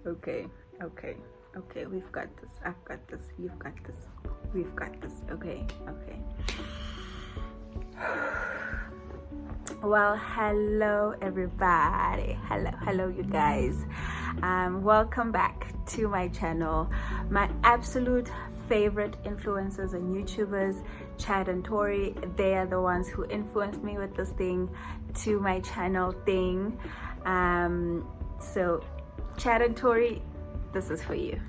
Okay, we've got this. I've got this. You've got this. We've got this. Okay. Well, hello everybody. Hello you guys. Welcome back to my channel. My absolute favorite influencers and YouTubers, Chad and Tori, they are the ones who influenced me with this thing to my channel thing. So Chad and Tori, this is for you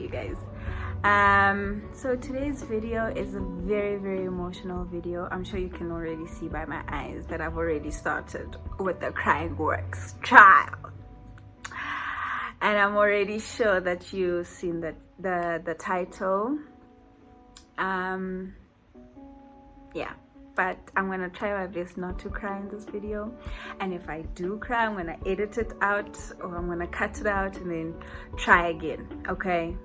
guys. So today's video is a very emotional video. I'm sure you can already see by my eyes that I've already started with the crying works trial, and I'm already sure that you've seen the title. Yeah, but I'm gonna try my best not to cry in this video, and if I do cry, I'm gonna edit it out, or I'm gonna cut it out and then try again. Okay.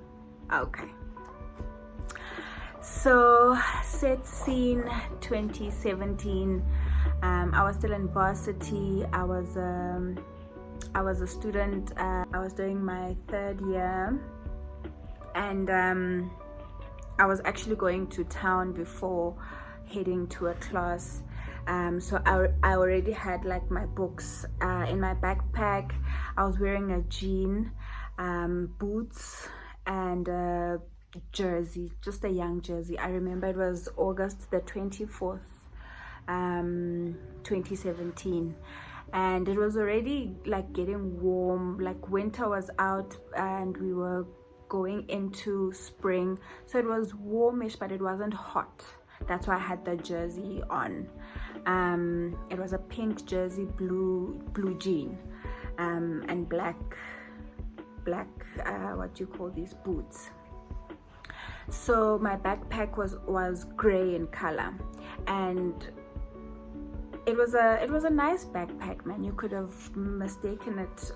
So set scene 2017. I was still in varsity. I was a student. I was doing my third year, and I was actually going to town before heading to a class. So I already had like my books in my backpack. I was wearing a jean, boots, and a jersey, just a young jersey. I remember it was August the 24th, 2017, and it was already like getting warm, like winter was out and we were going into spring, so it was warmish but it wasn't hot. That's why I had the jersey on. It was a pink jersey, blue jean, and black what do you call these, boots. So my backpack was gray in color, and it was a nice backpack, man. You could have mistaken it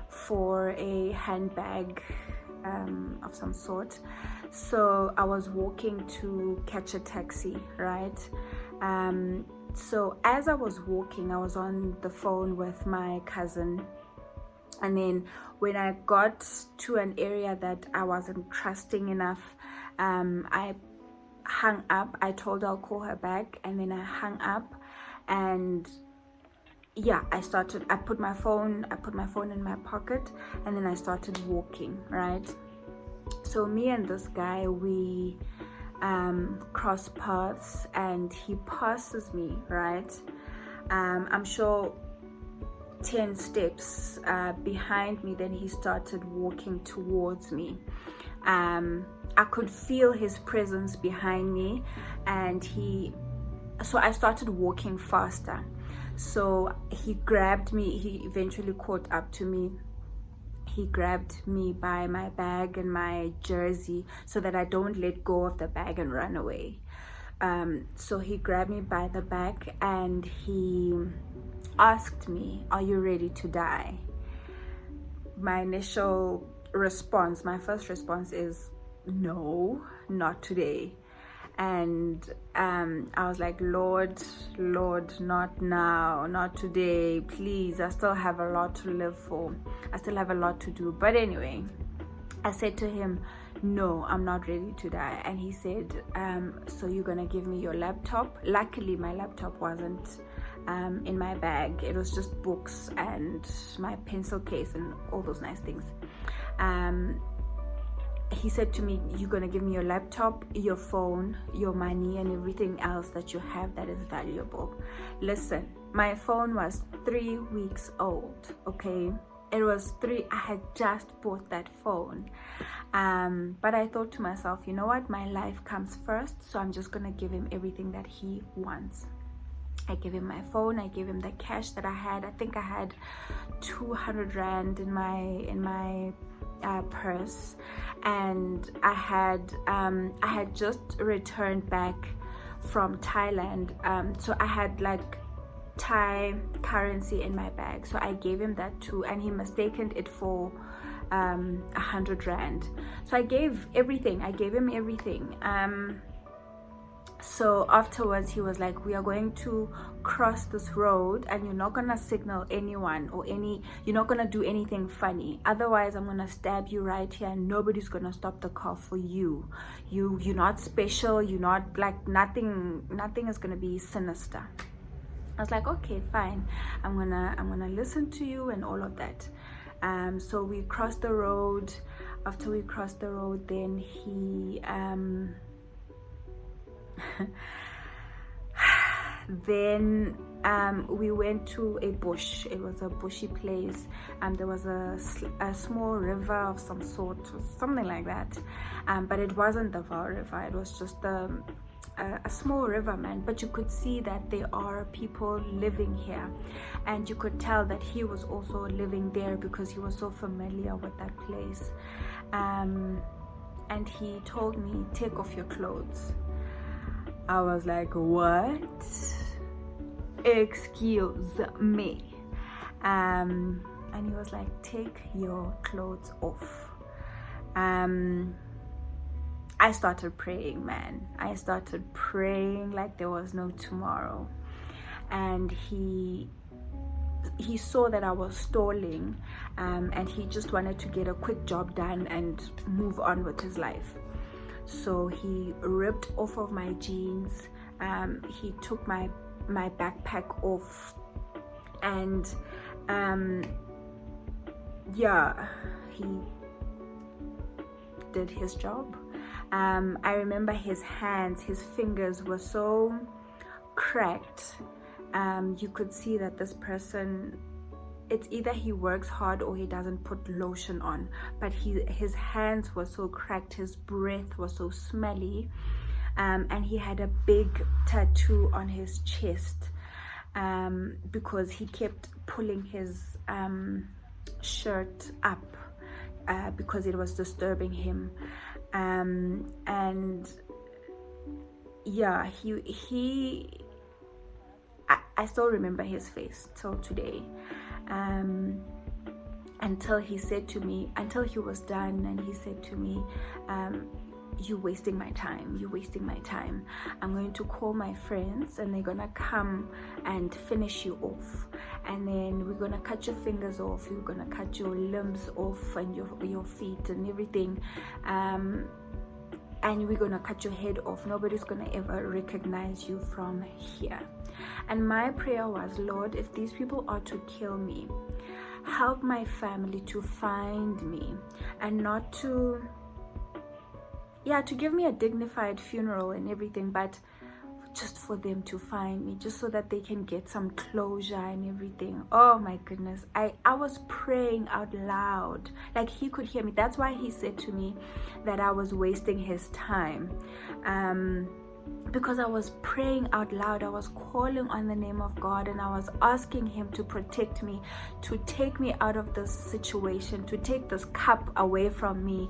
for a handbag of some sort. So I was walking to catch a taxi, right? So as I was walking, I was on the phone with my cousin, and then when I got to an area that I wasn't trusting enough, I hung up. I told her I'll call her back, and then I hung up, and yeah, I put my phone in my pocket, and then I started walking, right? So me and this guy, we cross paths, and he passes me, right? I'm sure 10 steps behind me. Then he started walking towards me. I could feel his presence behind me, and so I started walking faster. So he grabbed me. He eventually caught up to me. He grabbed me by my bag and my jersey so that I don't let go of the bag and run away. So he grabbed me by the back and he asked me, "Are you ready to die?" My initial response, my first response is, "No, not today." And I was like, Lord, not now, not today, please. I still have a lot to live for. I still have a lot to do. But anyway, I said to him, "No, I'm not ready to die." And he said, "So you're gonna give me your laptop?" Luckily, my laptop wasn't in my bag. It was just books and my pencil case and all those nice things. He said to me, "You're gonna give me your laptop, your phone, your money, and everything else that you have that is valuable." Listen, my phone was 3 weeks old, okay? It was I had just bought that phone. But I thought to myself, you know what? My life comes first, so I'm just gonna give him everything that he wants. I gave him my phone. I gave him the cash that I had. I think I had 200 rand in my purse, and I had just returned back from Thailand, so I had like Thai currency in my bag. So I gave him that too, and he mistaken it for 100 rand. So I gave him everything. So afterwards he was like, we are going to cross this road and you're not gonna signal anyone or you're not gonna do anything funny, otherwise I'm gonna stab you right here and nobody's gonna stop the car for you. You're not special, you're not like nothing is gonna be sinister. I was like, okay, fine, I'm gonna listen to you and all of that. So we crossed the road. After we crossed the road, then he then we went to a bush. It was a bushy place. There was a small river of some sort, or something like that, but it wasn't the Val River. It was just a small river, man. But you could see that there are people living here, and you could tell that he was also living there because he was so familiar with that place. And he told me, take off your clothes. I was like, what? Excuse me. And he was like, take your clothes off. I started praying, man. I started praying like there was no tomorrow. And he saw that I was stalling, and he just wanted to get a quick job done and move on with his life. So he ripped off of my jeans, he took my backpack off, and yeah, he did his job. I remember his fingers were so cracked. You could see that this person, it's either he works hard or he doesn't put lotion on, but his hands were so cracked, his breath was so smelly, and he had a big tattoo on his chest, because he kept pulling his shirt up because it was disturbing him. And yeah, I still remember his face till today. Until he was done, and he said to me, you're wasting my time. I'm going to call my friends and they're gonna come and finish you off, and then we're gonna cut your fingers off, you're gonna cut your limbs off and your feet and everything, and we're gonna cut your head off. Nobody's gonna ever recognize you from here. And my prayer was, Lord, if these people are to kill me, help my family to find me, and not to give me a dignified funeral and everything, but just for them to find me, just so that they can get some closure and everything. Oh my goodness, I was praying out loud, like he could hear me. That's why he said to me that I was wasting his time, because I was praying out loud. I was calling on the name of God, and I was asking him to protect me, to take me out of this situation, to take this cup away from me,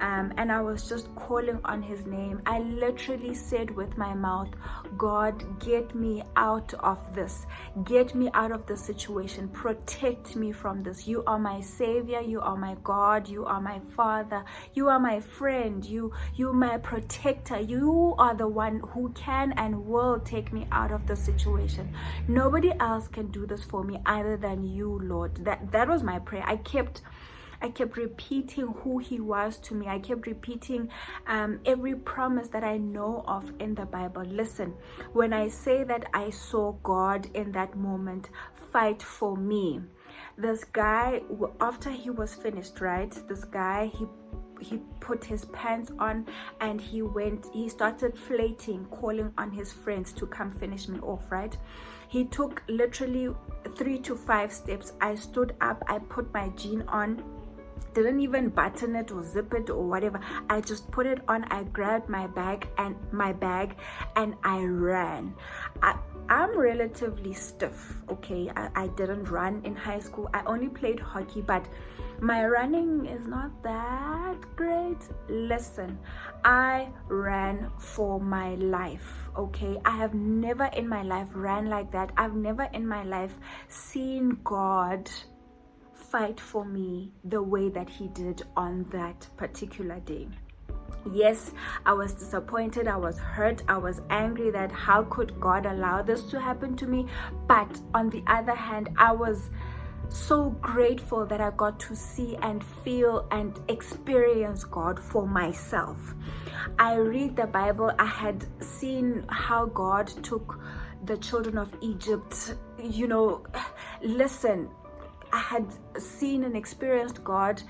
and I was just calling on his name. I literally said with my mouth, God, get me out of this, get me out of this situation, protect me from this. You are my savior, you are my God, you are my father, you are my friend, you my protector, you are the one who can and will take me out of the situation. Nobody else can do this for me other than you, Lord. That was my prayer. I kept repeating who he was to me. I kept repeating every promise that I know of in the Bible. Listen, when I say that I saw God in that moment fight for me, this guy, after he was finished, right, this guy, he put his pants on and he started flating, calling on his friends to come finish me off, right? He took literally 3 to 5 steps. I stood up, I put my jean on, didn't even button it or zip it or whatever. I just put it on. I grabbed my bag and I ran. I'm relatively stiff, okay? I didn't run in high school. I only played hockey, but my running is not that great. Listen, I ran for my life, okay? I have never in my life ran like that. I've never in my life seen God fight for me the way that he did on that particular day. Yes, I was disappointed, I was hurt, I was angry that how could God allow this to happen to me. But on the other hand, I was so grateful that I got to see and feel and experience God for myself. I read the Bible, I had seen how God took the children of Egypt, listen, I had seen and experienced God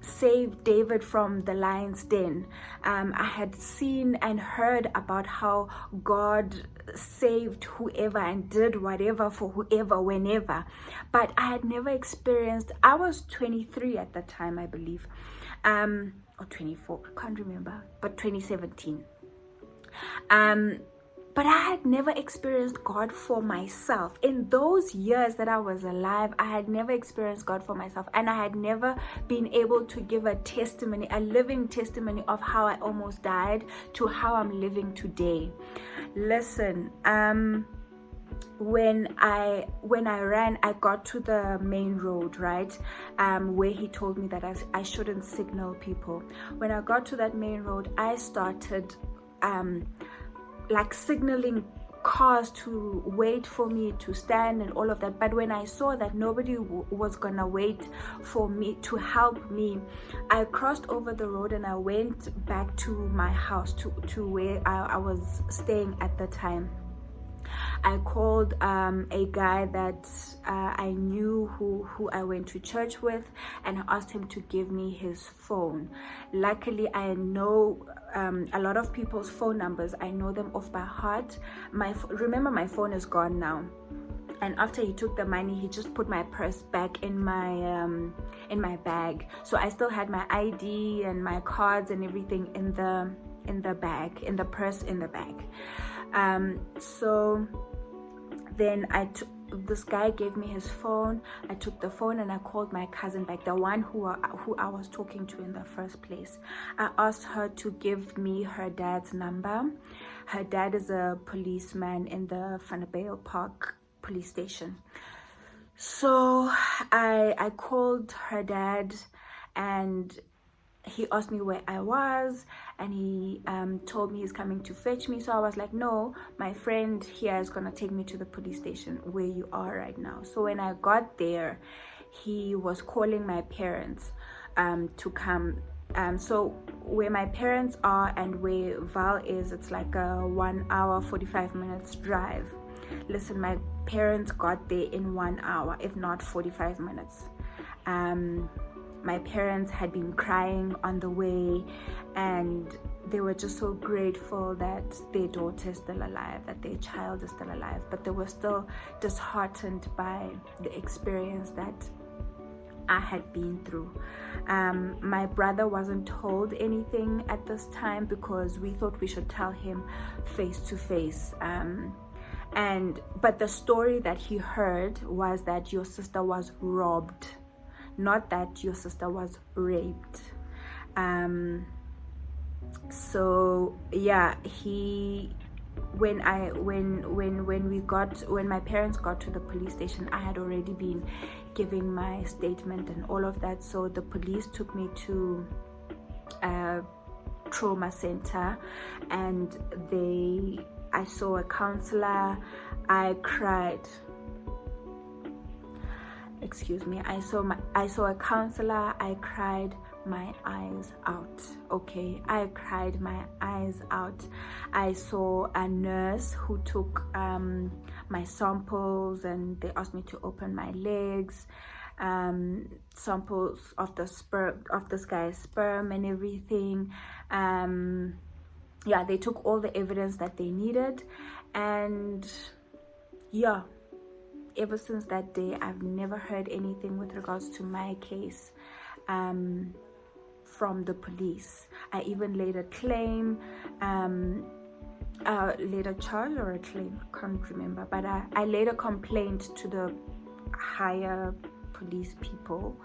save David from the lion's den. I had seen and heard about how God saved whoever and did whatever for whoever, whenever. But I had never experienced, I was 23 at the time, I believe, or 24, I can't remember, but 2017. But I had never experienced God for myself. In those years that I was alive, I had never experienced God for myself. And I had never been able to give a testimony, a living testimony of how I almost died to how I'm living today. Listen, when I ran, I got to the main road, right, where he told me that I shouldn't signal people. When I got to that main road, I started like signaling cars to wait for me to stand and all of that. But when I saw that nobody was gonna wait for me to help me, I crossed over the road and I went back to my house, to where I was staying at the time. I called a guy that I knew who I went to church with, and I asked him to give me his phone. Luckily, I know a lot of people's phone numbers. I know them off by heart. Remember, my phone is gone now. And after he took the money, he just put my purse back in my bag. So I still had my ID and my cards and everything in the bag, in the purse, in the bag. So then this guy gave me his phone. I took the phone and I called my cousin back, the one who I was talking to in the first place. I asked her to give me her dad's number. Her dad is a policeman in the Vanderbijl Park police station. So I called her dad, and he asked me where I was, and he told me he's coming to fetch me. So I was like, no, my friend here is gonna take me to the police station where you are right now. So when I got there, he was calling my parents to come. So where my parents are and where Val is, it's like a 1 hour 45 minutes drive. Listen, my parents got there in 1 hour, if not 45 minutes. My parents had been crying on the way, and they were just so grateful that their daughter is still alive, that their child is still alive. But they were still disheartened by the experience that I had been through. My brother wasn't told anything at this time because we thought we should tell him face to face. But the story that he heard was that your sister was robbed, not that your sister was raped. So yeah, when my parents got to the police station, I had already been giving my statement and all of that. So the police took me to a trauma center, and I saw a counselor. I cried. Excuse me. I saw a counselor. I cried my eyes out. Okay, I cried my eyes out. I saw a nurse who took my samples, and they asked me to open my legs, samples of the sperm, of this guy's sperm and everything. Yeah, they took all the evidence that they needed, and yeah, ever since that day, I've never heard anything with regards to my case from the police. I even laid a claim, laid a charge or a claim, can't remember, but I laid a complaint to the higher police people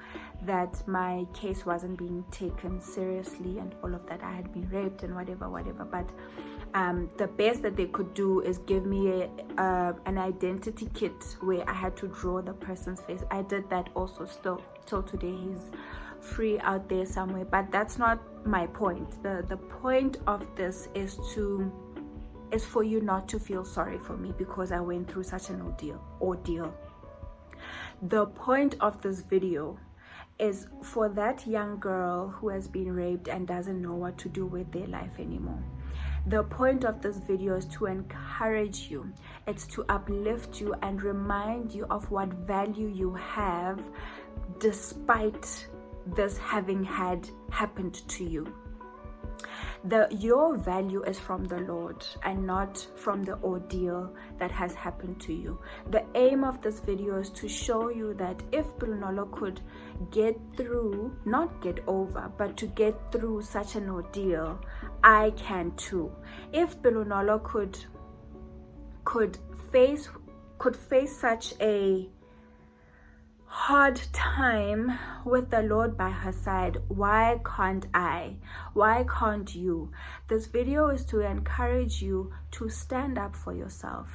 that my case wasn't being taken seriously and all of that. I had been raped and whatever, but the best that they could do is give me an identity kit where I had to draw the person's face. I did that also. Still till today, he's free out there somewhere, but that's not my point. The point of this is for you not to feel sorry for me because I went through such an ordeal. The point of this video is for that young girl who has been raped and doesn't know what to do with their life anymore. The point of this video is to encourage you. It's to uplift you and remind you of what value you have despite this having happened to you. Your value is from the Lord and not from the ordeal that has happened to you. The aim of this video is to show you that if Bilunolo could get through, not get over, but to get through such an ordeal, I can too. If Bilunolo could face such a hard time with the Lord by her side, why can't I? Why can't you? This video is to encourage you to stand up for yourself,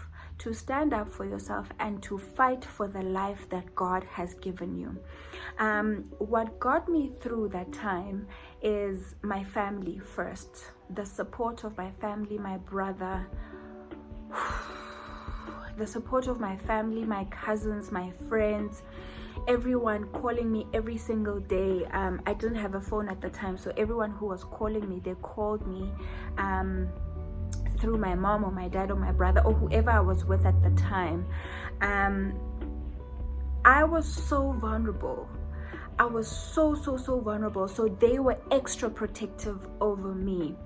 and to fight for the life that God has given you. What got me through that time is my family first, the support of my family, my brother, the support of my family, my cousins, my friends, everyone calling me every single day. I didn't have a phone at the time, so everyone who was calling me, they called me through my mom or my dad or my brother or whoever I was with at the time. I was so vulnerable. I was so vulnerable, so they were extra protective over me.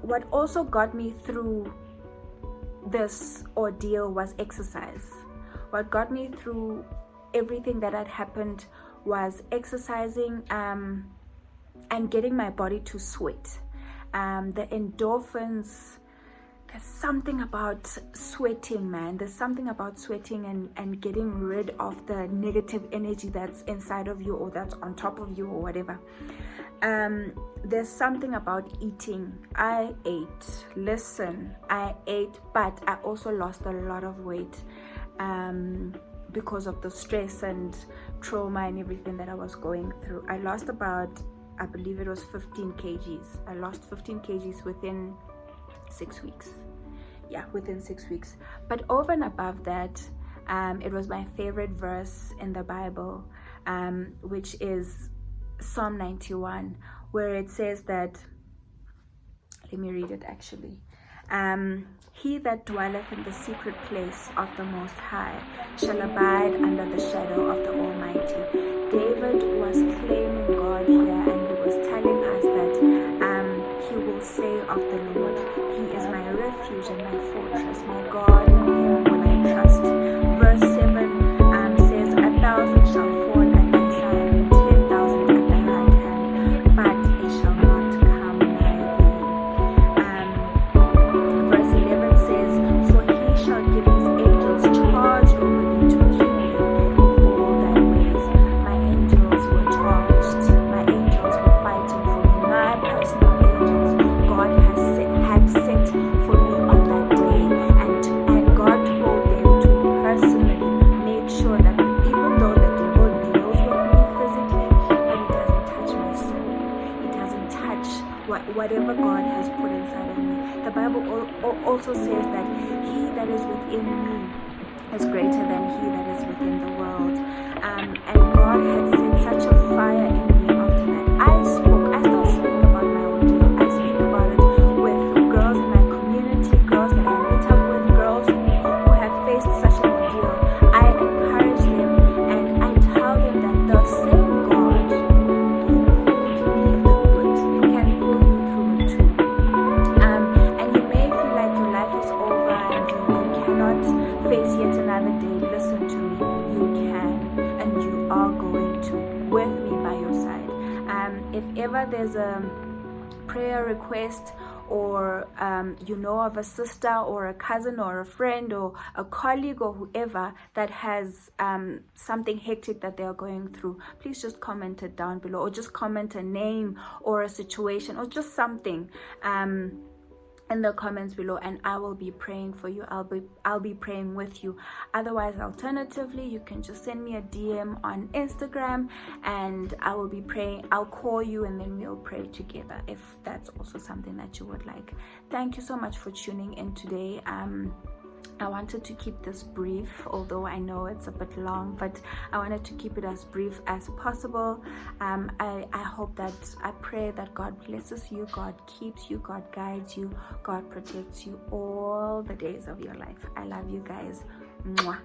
What also got me through this ordeal was exercise. What got me through everything that had happened was exercising and getting my body to sweat. The endorphins, there's something about sweating, man. There's something about sweating and getting rid of the negative energy that's inside of you or that's on top of you or whatever. There's something about eating. I ate, but I also lost a lot of weight because of the stress and trauma and everything that I was going through. I lost about, I believe it was 15 kgs. I lost 15 kgs within 6 weeks. Yeah, within 6 weeks. But over and above that, it was my favorite verse in the Bible, which is Psalm 91, where it says that, let me read it actually. He that dwelleth in the secret place of the Most High shall abide under the shadow of the Almighty. David was claiming God here, and he was telling us that he will say of the Lord, He is my refuge and my fortress, my God, in Him will I trust. Verse 7 says, 1,000 shall fall at thy side and 10,000 at thy right hand, but it shall not come nigh thee. Verse 11 says, for He shall give His angels charge over thee to keep thee in all thy ways. My angels were charged. My angels were fighting for me. My personal angels, God had set for me on that day, and God told them to personally make sure that even though the devil deals with me physically, but it doesn't touch my soul. It doesn't touch whatever God has put inside of me. The Bible also says that He that is within me is greater than he that is within the world. And God had set such a fire in me after that. I still speak about my ordeal. I speak about it with girls in my community, girls that I meet up with, girls who have faced such an ordeal. I encourage them and I tell them that the same God who pulled me through it can pull you through it too. And you may feel like your life is over and you cannot face yet another day. Listen to me. You can, and you are going to, with me by your side. If ever there's a prayer request, or you know of a sister or a cousin or a friend or a colleague or whoever that has something hectic that they are going through, please just comment it down below, or just comment a name or a situation or just something. in the comments below, and I will be praying for you. I'll be praying with you. Otherwise, alternatively, you can just send me a DM on Instagram and I will be praying. I'll call you and then we'll pray together, if that's also something that you would like. Thank you so much for tuning in today. I wanted to keep this brief, although I know it's a bit long, but I wanted to keep it as brief as possible. I hope that, I pray that God blesses you, God keeps you, God guides you, God protects you all the days of your life. I love you guys. Mwah.